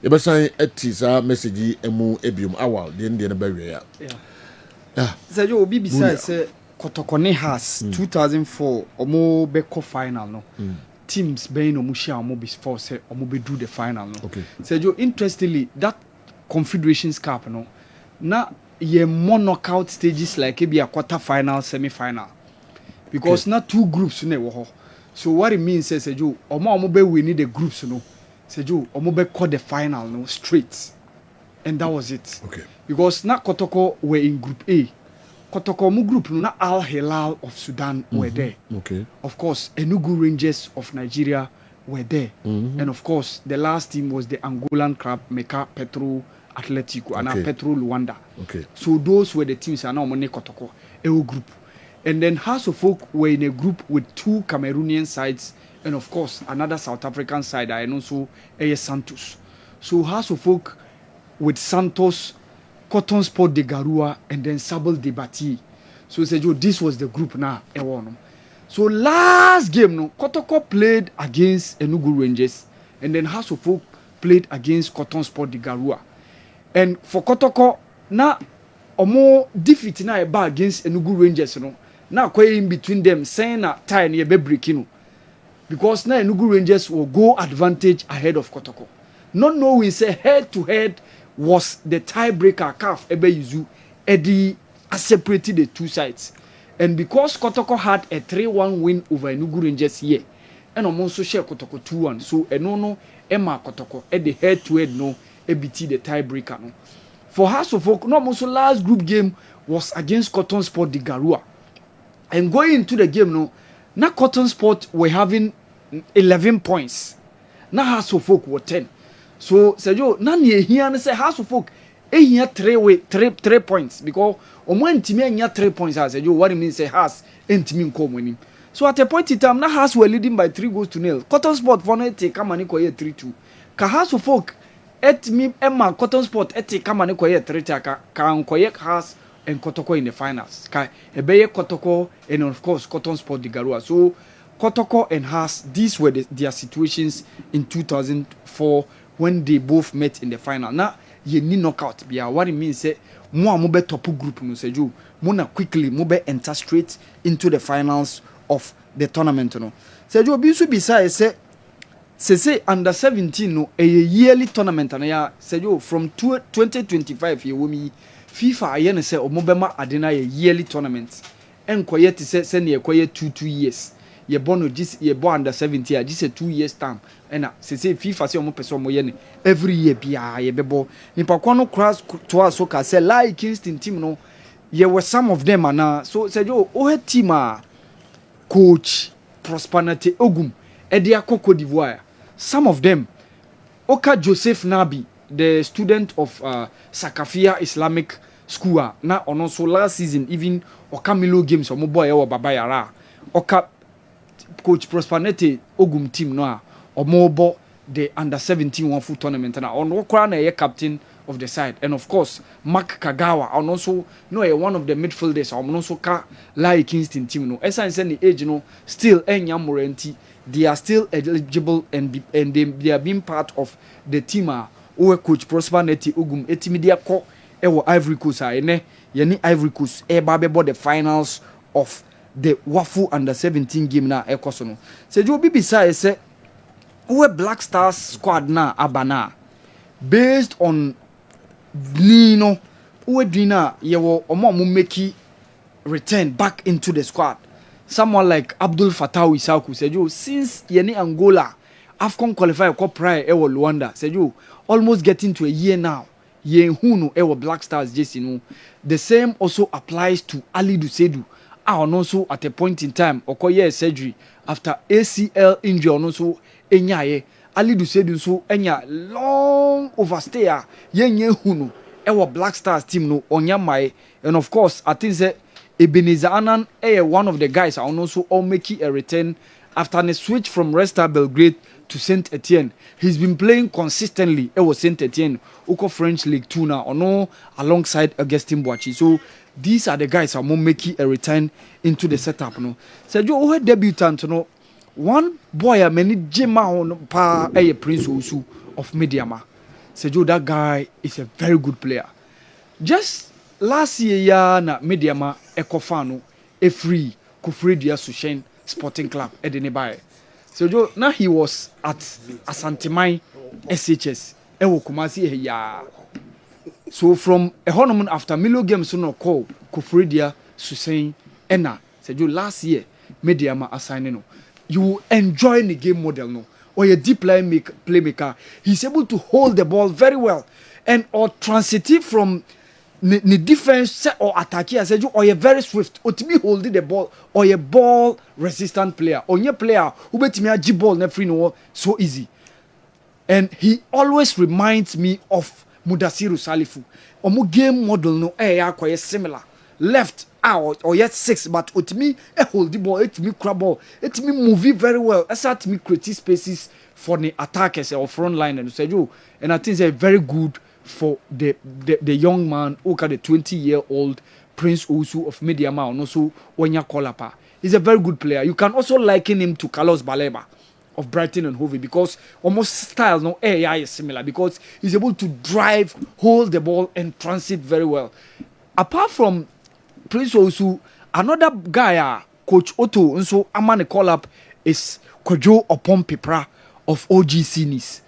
Ebasan etisa message emu ebium awal de na bawe ya. Yeah. Say you obi bisa say Kotoko has 2004 omo beko final no. Teams being no mushia omo before say omo be do the final no. Okay. Say you interestingly that Confederations Cup no na ye more knockout stages like maybe a quarter final, semi final. Because not two groups ne wo ho. So what it means is you omo be win the groups no. Say you omo be call the final no straight. And that was it. Okay. Because na Kotoko were in group A. Kotoko mu group no na Al Hilal of Sudan were there. Okay. Of course, Enugu Rangers of Nigeria were there. And of course, the last team was the Angolan club Meka Petro Atletico and Petro Luanda. Okay. So those were the teams and now Mone Kotoko EU group. And then House of Folk were in a group with 2 Cameroonian sides and of course another South African side and also Santos. So House of Folk with Santos, Cotton Sport de Garua, and then Sable de Bati. So he said, this was the group now. So last game, no, Kotoko played against Enugu Rangers, and then House of Folk played against Cotton Sport de Garua. And for Kotoko, now omo defeat na eba against Enugu Rangers, no. Now in between them, saying that tie near be breaking, because now Enugu Rangers will go advantage ahead of Kotoko. Not knowing say head to head was the tiebreaker CAF ebe yuzu edi separated the two sides. And because Kotoko had a 3-1 win over Enugu Rangers here, and also share Kotoko 2-1. So no Emma Kotoko at the head to head no ebiti the tiebreaker no. For House of Folk, no also last group game was against Cotton Sport de Garua. And going into the game no, now Cotton Sport were having 11 points. Now House of Folk were 10. So Sergio, nani here and say House of Folk here 3 points because on one team here 3 points as Sergio, what it means say House and team come winning. So at a point in time, now House were leading by 3-0. Cotton Sport for no take come and 3-2. Ka House of Folk et me Emma Cotton Sport et take come and 3-2 ka House and Kotoko in the finals. Ka Ebeye Kotoko and of course Cotton Sport de Garua. So Kotoko and House, these were their situations in 2004 when they both met in the final. Now, you need knockout. Yeah, what it means is, mo be top group no say you, mo na quickly mo be enter straight into the finals of the tournament no. Say you be so beside say under 17 no a yearly tournament na ya say you from 2025 ye wo mi FIFA aye ne say o mo be ma adena a yearly tournament. Enkoye ti say ne ekoye 2 years. Ye born this ye born under 17 just a 2 years time and say FIFA say omo person mo ye ne every year bia ye bebo nipa kwa no cross to us so ka say like Kingston team no ye were some of them and so say yo o team coach Prosperity Ogum e dia Cote d'Ivoire some of them Oka Joseph Nabi the student of Sakafia Islamic School na on so last season even Okamilo games omo boy e wo baba yara Oka Coach Prosperity Ogum team no omobo the under 17 one foot tournament na on okra na captain of the side and of course Mark Kagawa and also one of the midfielders also ka like Kingston team no esa the age no still enya morenti they are still eligible and they are being part of the team who Coach Prosperity Ogum etimidia ko ewo Ivory Coast ene ye Ivory Coast e ba be the finals of the Wafu under 17 game na ekoso no se jo bibisa say we Black Stars squad na abana based on Nino we dina yewo omo make return back into the squad. Someone like Abdul Fattah Isaku said you since yeni Angola AFCON qualify ko prior ewo Luanda said you almost getting to a year now. Ye hunu ewo Black Stars JC no. The same also applies to Ali Dusedu. Also at a point in time okoye surgery after ACL injury also enyaye Ali Dusedu so enya long overstay yenye hunu ewo Black Stars team no onyamaye and of course I think say Ebenezer Anan one of the guys also all making a return after a switch from Red Star Belgrade to Saint Etienne. He's been playing consistently ewo Saint Etienne uko French League 2 now ono alongside Augustin Boachi. So these are the guys who are making a return into the setup no. Sergio o debutant no one boy many jema on pa Prince Osu of Mediama. Sejo, that guy is a very good player. Just last year, na mediama ekofano a free Kufredia Sushen Sporting Club Edenebay. Sejo, now he was at Asantemai SHS. Ewo Kumasi ya. So from a honorman after Milo games no call Kufredia Sushen Ena. Sejo, last year mediama assigning no. You enjoy the game model no. Or a deep line playmaker, he's able to hold the ball very well and or transitive from the defense or attack. I said you or a very swift or to be holding the ball or a ball resistant player or your player who bet me a G ball never free no so easy. And he always reminds me of Mudasiru Salifu. Omu game model no quite similar. Left out or yet 6, but it me hold the ball, it me grab ball, it me movie very well. It's at me create spaces for the attackers or front line and say you. And I think they're very good for the young man who got the 20-year-old Prince Usu of Mediama and also Wanya Kolapa. He's a very good player. You can also liken him to Carlos Baleba of Brighton and Hove because almost style no AI is similar because he's able to drive, hold the ball and transit very well. Apart from Prince Osu, another guy, Coach Otto, and so Amane call up is Kojo Opon Pepra of OGC Nice.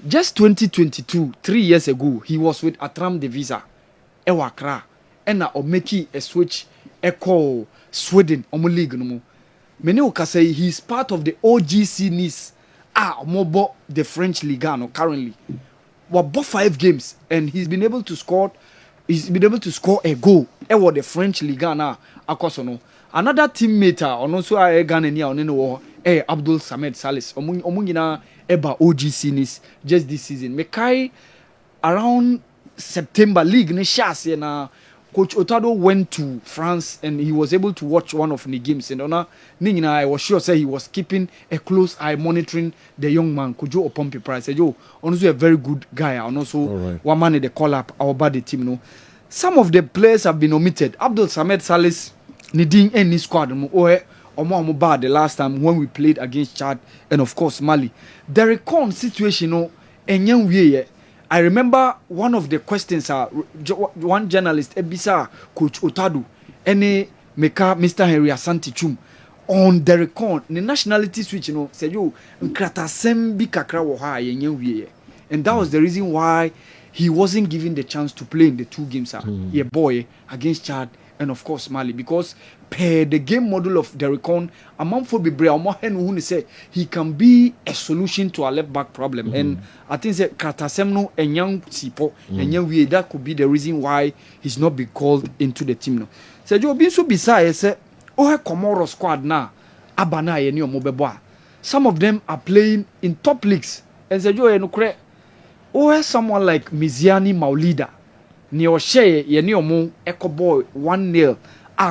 Just 2022, 3 years ago, he was with Atram Devisa, Ewakra, and now making a switch, Echo Sweden, Omo League no more. Many will say he's part of the OGC Nice, Mobo, the French Liga no currently. Well, both 5 games, and he's been able to score. He's been able to score a goal. Ewo the French Liga na akosono. Another teammate on also a Ghana ni on no Abdul Samed Salis. Omu nyina eba OGC Nice just this season. Mekai around September league ne shase na Coach Otado went to France and he was able to watch one of the games and I was sure say he was keeping a close eye monitoring the young man Kojo Opompi Price. Yo, also a very good guy and also one man in the call up our body team no. Some of the players have been omitted. Abdul Samed Salis needing any squad omo bad the last time when we played against Chad and of course Mali. The recon situation no enyen wie. I remember one of the questions one journalist Ebisa Coach Otado any meka Mr. Henry Asante Chum on the recon the nationality switch said you nkrata sembi kakra wo ha yenyen wie. And that was the reason why he wasn't given the chance to play in the 2 games boy against Chad and of course Mali because per the game model of Derrickon among for Bebre say he can be a solution to our left back problem and I think that Kratasemno and young Sipo and young we that could be the reason why he's not been called into the team no. So Joe Binsu Bisai say Komoro squad na abana ye ni omobeboa. Some of them are playing in top leagues and say Joe enukre someone like Miziani Maulida ni Oshe ye ni omo Echo Boy 1-0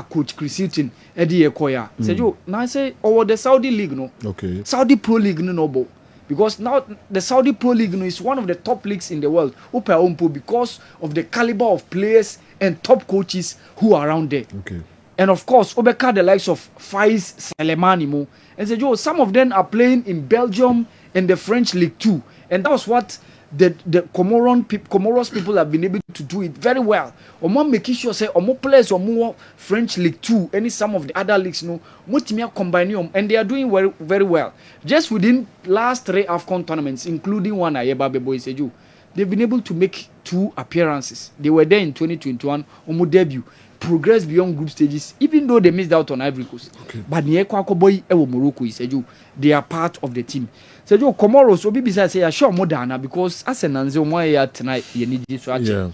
Coach Chris Hilton Eddie Ekoya. Say you now say over the Saudi League no. Okay. Saudi Pro League no because now the Saudi Pro League no is one of the top leagues in the world. Because of the caliber of players and top coaches who are around there. Okay. And of course, Obeka the likes of Faiz Salemani mo. And say you some of them are playing in Belgium and the French League 2. And that was what the Comoros people have been able to do it very well. Omo making sure say omo players omo French League 2 any some of the other leagues no mutimia combine and they are doing very, very well. Just within last 3 AFCON tournaments including one Ayeba Bebo Iseju, they've been able to make 2 appearances. They were there in 2021 omo debut progress beyond group stages even though they missed out on Ivory Coast. Okay. But Nieko Akoboy ewo Morocco Iseju, they are part of the team. So Comoros obi bisa say sure Modana because as an anze omo ya tonight ye need so ache.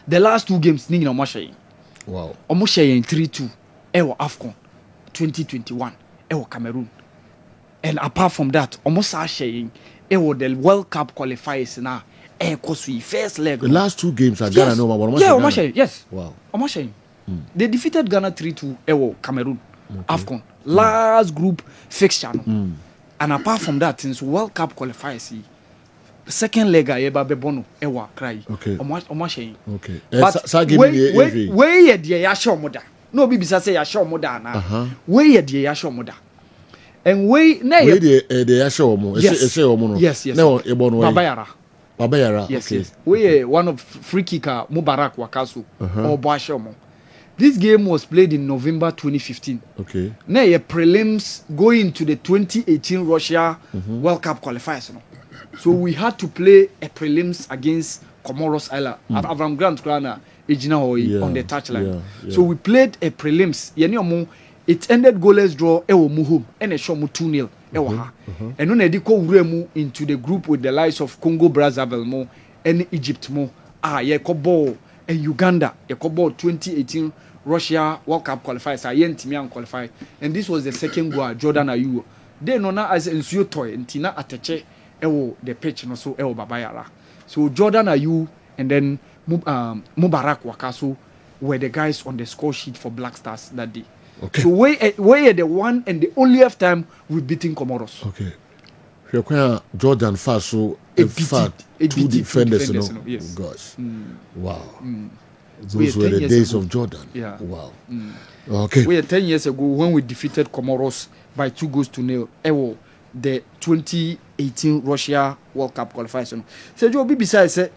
The last 2 games ni na omo hye. Wow. Omo hye 3-2 ewo AFCON 2021 ewo Cameroon. And apart from that omo sa hye ewo the World Cup qualifiers na ekosui first leg. The last 2 games are Ghana no one. Yeah, omo hye. Yes. Wow. Omo hye. They defeated Ghana 3-2 ewo Cameroon. AFCON. Last group fixture no. And apart from that, since World Cup qualifiers, the second leg I ever be bono ewa cry. Okay. Okay. But where ye dear yasho moda. No bibisa say yasho moda na. Where ye dear yasho moda. And where the yasho mo. Yes. No ebono. Babayara. Babayara. Yes, okay. yes. We one of free kicker Mubarak Wakaso or Boashomo. This game was played in November 2015. Okay. Now your prelims going to the 2018 Russia World Cup qualifiers. No? So we had to play a prelims against Comoros Island. Avram Grant Krana Ejina Hoyi on the touchline. So we played a prelims. It ended goalless draw. Ewo muhum and a show mu 2-0. And then they go into the group with the likes of Congo Brazzaville mo and Egypt mo. Ball and Uganda. Ball 2018 Russia World Cup qualifiers. Timian qualify. And this was the second goal. Jordan Ayew. They no na as ensuo toy ntina ateche ewo the pitch no so ewo babayara. So Jordan Ayew and then Mubarak Wakaso were the guys on the score sheet for Black Stars that day. Okay. So we the one and the only time we've beaten Comoros. Okay. Jordan Faso two defenders, no? Yes. Gosh. Wow. Those were the days of Jordan. Yeah. Wow. Okay. We 10 years ago when we defeated Comoros by 2-0. Ewo the 2018 Russia World Cup qualifiers. So Joe besides say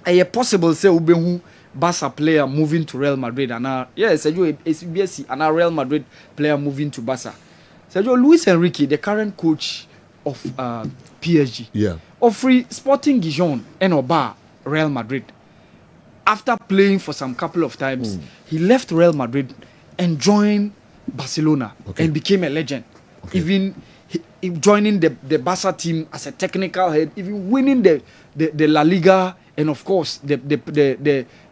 a possible say ubehu Barca player moving to Real Madrid and yes, Sergio SBC and a Real Madrid player moving to Barca. Sergio Luis Enrique, the current coach of PSG, offering Sporting Gijon and Oba Real Madrid. After playing for some couple of times, he left Real Madrid and joined Barcelona and became a legend. Even joining the Barca team as a technical head, even winning the La Liga and of course the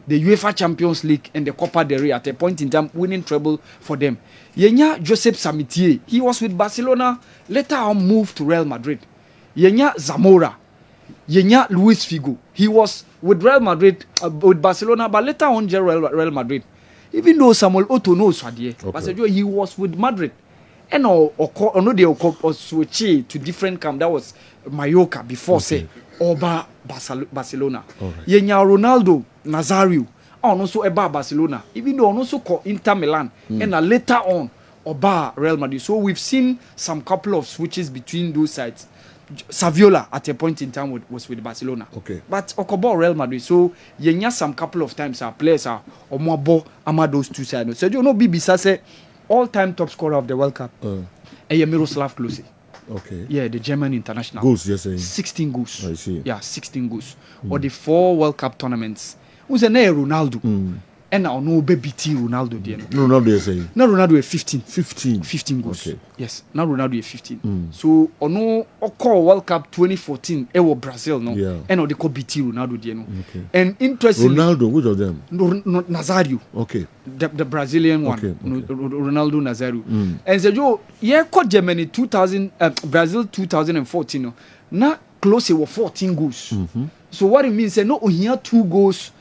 UEFA Champions League and the Copa del Rey at a point in time, winning treble for them. Yenya Josep Samitier, he was with Barcelona, later on moved to Real Madrid. Yenya Zamora, Yenya Luis Figo, he was with Real Madrid, with Barcelona, but later on Real Madrid. Even though Samuel Oto knows but he was with Madrid. And they switch to different camp. That was Mallorca before say Oba Barcelona. Yenya Ronaldo Nazario also Eba Barcelona. Even though also called Inter Milan and later on Oba Real Madrid. So we've seen some couple of switches between those sides. Saviola at a point in time was with Barcelona. But Okobo Real Madrid. So Yenya some couple of times our players are Omobo ama those two sides. So you know Bibisa say all-time top scorer of the World Cup. Miroslav Klose. Yeah, the German international. Goals, yes, 16 goals. I see. Yeah, 16 goals. Or the 4 World Cup tournaments. Who's a name Ronaldo? And now no baby T Ronaldo. Ronaldo is saying. Now Ronaldo is 15. 15 goals. Yes. Now Ronaldo is 15. So ono oko World Cup 2014 ewo Brazil no. Yeah. And they call BT Ronaldo And Mm. interestingly Ronaldo, which of them? Nazario. The Brazilian one. Ronaldo Nazario. And so you called Germany 2000 Brazil 2014 no. Now close was 14 goals. So what it means is no here 2 goals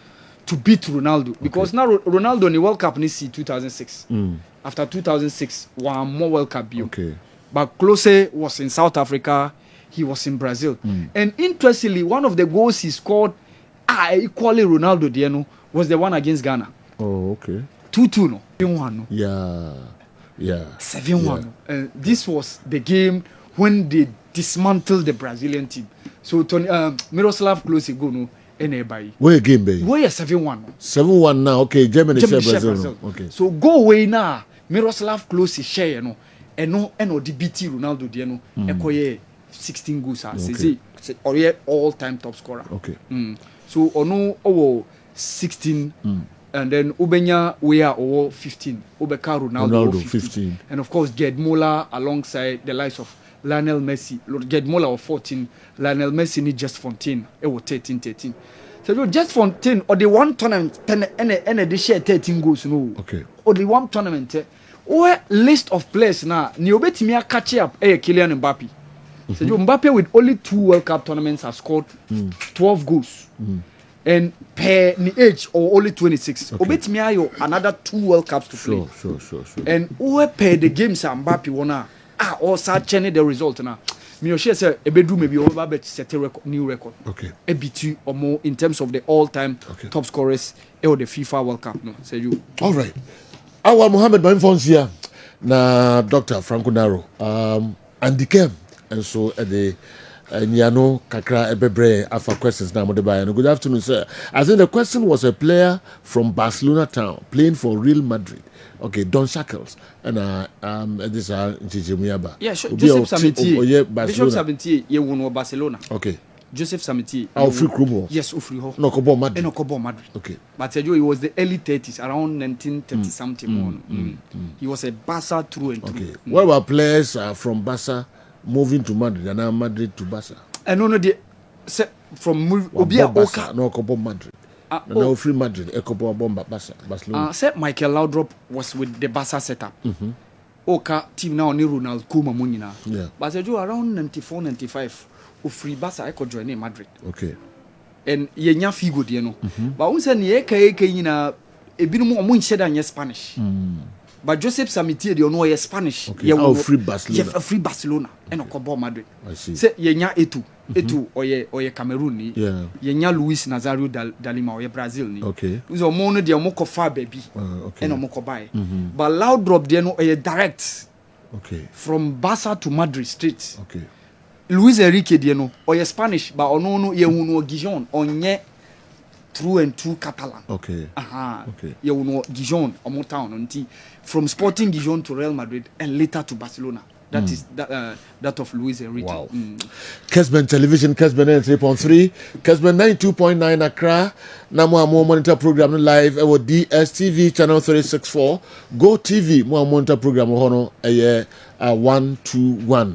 to beat Ronaldo because now Ronaldo in the World Cup in 2006. After 2006, one more World Cup. But Klose was in South Africa. He was in Brazil. And interestingly, one of the goals he scored, equally Ronaldo, was the one against Ghana. 2-2, no? 7-1, no? Yeah. 7-1. And this was the game when they dismantled the Brazilian team. So Miroslav Klose go no. Where game, baby? Where 7-1. 7-1 now. Germany share Brazil. So go away now. Miroslav Klose share no. And the BT Ronaldo Ekoye 16 goals. Say all-time top scorer. So ono 16 and then Ubenya we are 15. Ubeka Ronaldo 15. And of course Gerd Muller alongside the likes of Lionel Messi. Gerd Muller of 14. Lionel Messi need just Fontaine. It was 13. So just Fontaine or the one tournament and they share 13 goals no. Or the one tournament. Or list of players now. Niobetimi catch up. Kylian Mbappe. So Mbappe with only 2 World Cup tournaments has scored 12 goals. And per age or only 26. Obetimi ayo another 2 World Cups to play. Sure. And who per the games Mbappe wanna also checking the result now. Me share say a bedroom maybe over bet set a new record. A BT or more in terms of the all-time top scorers or the FIFA World Cup. No, say you. All right. Awal Mohammed, my phone's here. Na Dr. Franco Naro. And the came and so at the Nyano kakra ebebre afa questions na mode buy. Good afternoon, sir. I think the question was a player from Barcelona town playing for Real Madrid. Okay, Don Shackles and this Njijimuyaba. Yeah, sure. Joseph Samitier. Bishop Samitier, ye won Barcelona. Okay. Joseph Samitier. Free Krumo. Yes, free ho. No Kobo Madrid. No Kobo Madrid. Okay. But it was the early 30s, around 1930 something. He was a Barca through and through. Okay. What about players from Barca moving to Madrid and now Madrid to Barca? No, from Obia Oka. No Kobo Madrid. No free Madrid. Kobo Bomba Barcelona. Said Michael Laudrup was with the Barca setup. Oka team now ni Ronald Koeman Munina. Yeah. But I do around 94, 95. Free Barca I could join in Madrid. Okay. And yenya figo de no. But we say ye nyina ebinom omo nche da Spanish. But Joseph Samitier de no ye Spanish. Okay. Free Barcelona. Yeah, free Barcelona and Okobo Madrid. I see. Say yenya etu oye Cameroon ni. Yeah. Yenya Luis Nazario Dalima oye Brazil ni. Okay. We so mo no de omo kofa baby. Okay. And omo ko buy. But Laudrup de no oye direct. Okay. From Barca to Madrid straight. Okay. Luis Enrique Dieno, or ye Spanish, but ono no ye uno Gijon, onye through and through Catalan. Okay. Okay. Ye uno Gijon, or town, until from Sporting Gijon to Real Madrid and later to Barcelona. That is that of Luis Enrique. Wow. Kessben Television, Kessben 3.3, Kessben 92.9 Accra. Namo more monitor program live. Our DSTV channel 364. Go TV more monitor program. Hono 121.